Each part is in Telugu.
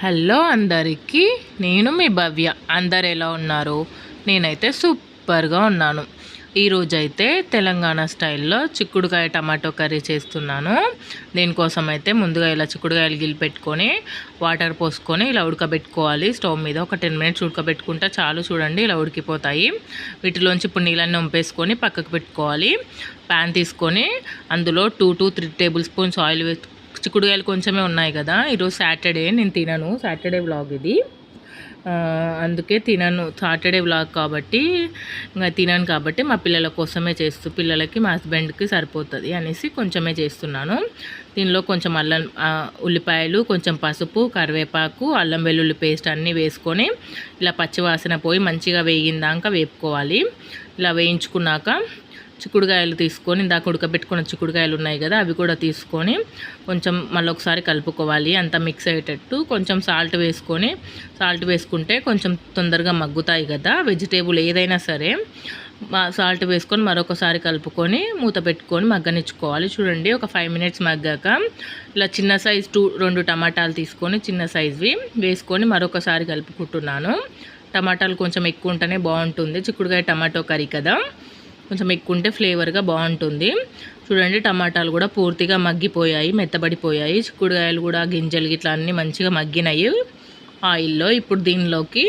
హలో అందరికీ, నేను మీ భవ్య. అందరు ఎలా ఉన్నారు? నేనైతే సూపర్గా ఉన్నాను. ఈరోజైతే తెలంగాణ స్టైల్లో చిక్కుడుకాయ టమాటో కర్రీ చేస్తున్నాను. దీనికోసం అయితే ముందుగా ఇలా చిక్కుడుకాయలు గిల్లి పెట్టుకొని వాటర్ పోసుకొని ఇలా ఉడకబెట్టుకోవాలి. స్టవ్ మీద ఒక 10 మినిట్స్ ఉడకబెట్టుకుంటే చాలు. చూడండి ఇలా ఉడికిపోతాయి. వీటిలోంచి ఇప్పుడు నీళ్ళన్నీ వంపేసుకొని పక్కకు పెట్టుకోవాలి. ప్యాన్ తీసుకొని అందులో 2 to 3 టేబుల్ స్పూన్స్ ఆయిల్ చిక్కుడుకాయలు కొంచెమే ఉన్నాయి కదా. ఈరోజు సాటర్డే, నేను తినను. సాటర్డే వ్లాగ్ ఇది, అందుకే తినను. సాటర్డే వ్లాగ్ కాబట్టి ఇంకా తినను కాబట్టి మా పిల్లల కోసమే పిల్లలకి మా హస్బెండ్కి సరిపోతుంది అనేసి కొంచెమే చేస్తున్నాను. దీనిలో కొంచెం ఉల్లిపాయలు, కొంచెం పసుపు, కరివేపాకు, అల్లం వెల్లుల్లి పేస్ట్ అన్నీ వేసుకొని ఇలా పచ్చివాసన పోయి మంచిగా వేగిందాక వేపుకోవాలి. ఇలా వేయించుకున్నాక చిక్కుడుకాయలు తీసుకొని, ఇందాక ఉడకబెట్టుకున్న చిక్కుడుకాయలు ఉన్నాయి కదా, అవి కూడా తీసుకొని కొంచెం మళ్ళీ ఒకసారి కలుపుకోవాలి. అంతా మిక్స్ అయ్యేటట్టు కొంచెం సాల్ట్ వేసుకుంటే కొంచెం తొందరగా మగ్గుతాయి కదా వెజిటేబుల్ ఏదైనా సరే. సాల్ట్ వేసుకొని మరొకసారి కలుపుకొని మూత పెట్టుకొని మగ్గనిచ్చుకోవాలి. చూడండి ఒక 5 మినిట్స్ మగ్గాక ఇలా చిన్న సైజ్ 2 టమాటాలు తీసుకొని చిన్న సైజ్వి వేసుకొని మరొకసారి కలుపుకుంటున్నాను. టమాటాలు కొంచెం ఎక్కువ ఉంటేనే బాగుంటుంది. చిక్కుడుకాయ టమాటో కర్రీ కదా, కొంచెం ఎక్కువ ఉంటే ఫ్లేవర్గా బాగుంటుంది. చూడండి టమాటాలు కూడా పూర్తిగా మగ్గిపోయాయి, మెత్తబడిపోయాయి. చిక్కుడుకాయలు కూడా గింజలు ఇట్లా అన్నీ మంచిగా మగ్గినాయి ఆయిల్లో. ఇప్పుడు దీనిలోకి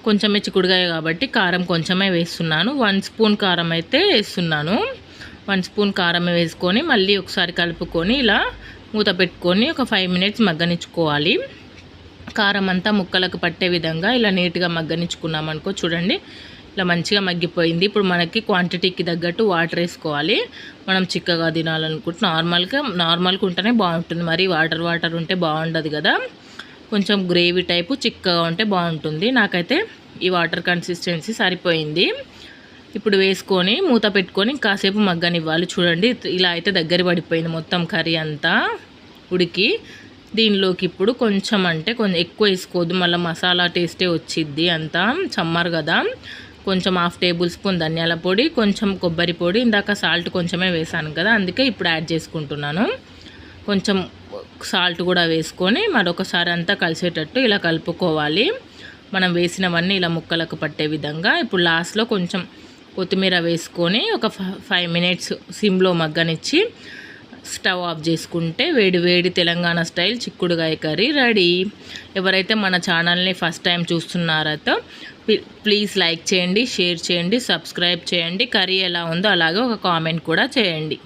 కొంచెమే చిక్కుడుకాయ కాబట్టి కారం కొంచెమే వేస్తున్నాను. 1 స్పూన్ కారం అయితే వేస్తున్నాను. 1 స్పూన్ కారం వేసుకొని మళ్ళీ ఒకసారి కలుపుకొని ఇలా మూత పెట్టుకొని ఒక 5 మినిట్స్ మగ్గనిచ్చుకోవాలి. కారం అంతా ముక్కలకు పట్టే విధంగా ఇలా నీట్గా మగ్గనిచ్చుకున్నాం అనుకో. చూడండి ఇలా మంచిగా మగ్గిపోయింది. ఇప్పుడు మనకి క్వాంటిటీకి తగ్గట్టు వాటర్ వేసుకోవాలి. మనం చిక్కగా తినాలనుకుంటే నార్మల్గా ఉంటేనే బాగుంటుంది. మరి వాటర్ ఉంటే బాగుండదు కదా. కొంచెం గ్రేవీ టైపు చిక్కగా ఉంటే బాగుంటుంది. నాకైతే ఈ వాటర్ కన్సిస్టెన్సీ సరిపోయింది. ఇప్పుడు వేసుకొని మూత పెట్టుకొని కాసేపు మగ్గనివ్వాలి. చూడండి ఇలా అయితే దగ్గర పడిపోయింది మొత్తం కర్రీ అంతా ఉడికి. దీనిలోకి ఇప్పుడు కొంచెం ఎక్కువ వేసుకోవద్దు, మళ్ళీ మసాలా టేస్టే వచ్చిద్ది. అంతా సమ్మర్ కదా. కొంచెం 1/2 టేబుల్ స్పూన్ ధనియాల పొడి, కొంచెం కొబ్బరి పొడి, ఇందాక సాల్ట్ కొంచెమే వేసాను కదా, అందుకే ఇప్పుడు యాడ్ చేసుకుంటున్నాను. కొంచెం సాల్ట్ కూడా వేసుకొని మరొకసారి అంతా కలిసేటట్టు ఇలా కలుపుకోవాలి. మనం వేసినవన్నీ ఇలా ముక్కలకు పట్టే విధంగా. ఇప్పుడు లాస్ట్లో కొంచెం కొత్తిమీర వేసుకొని ఒక 5 మినిట్స్ సిమ్లో మగ్గనిచ్చి స్టవ్ ఆఫ్ చేసుకుంటే వేడి తెలంగాణ స్టైల్ చిక్కుడుకాయ కర్రీ రెడీ. ఎవరైతే మన ఛానల్ని ఫస్ట్ టైం చూస్తున్నారో ప్లీజ్ లైక్ చేయండి, షేర్ చేయండి, సబ్స్క్రైబ్ చేయండి. కర్రీ ఎలా ఉందో అలాగే ఒక కామెంట్ కూడా చేయండి.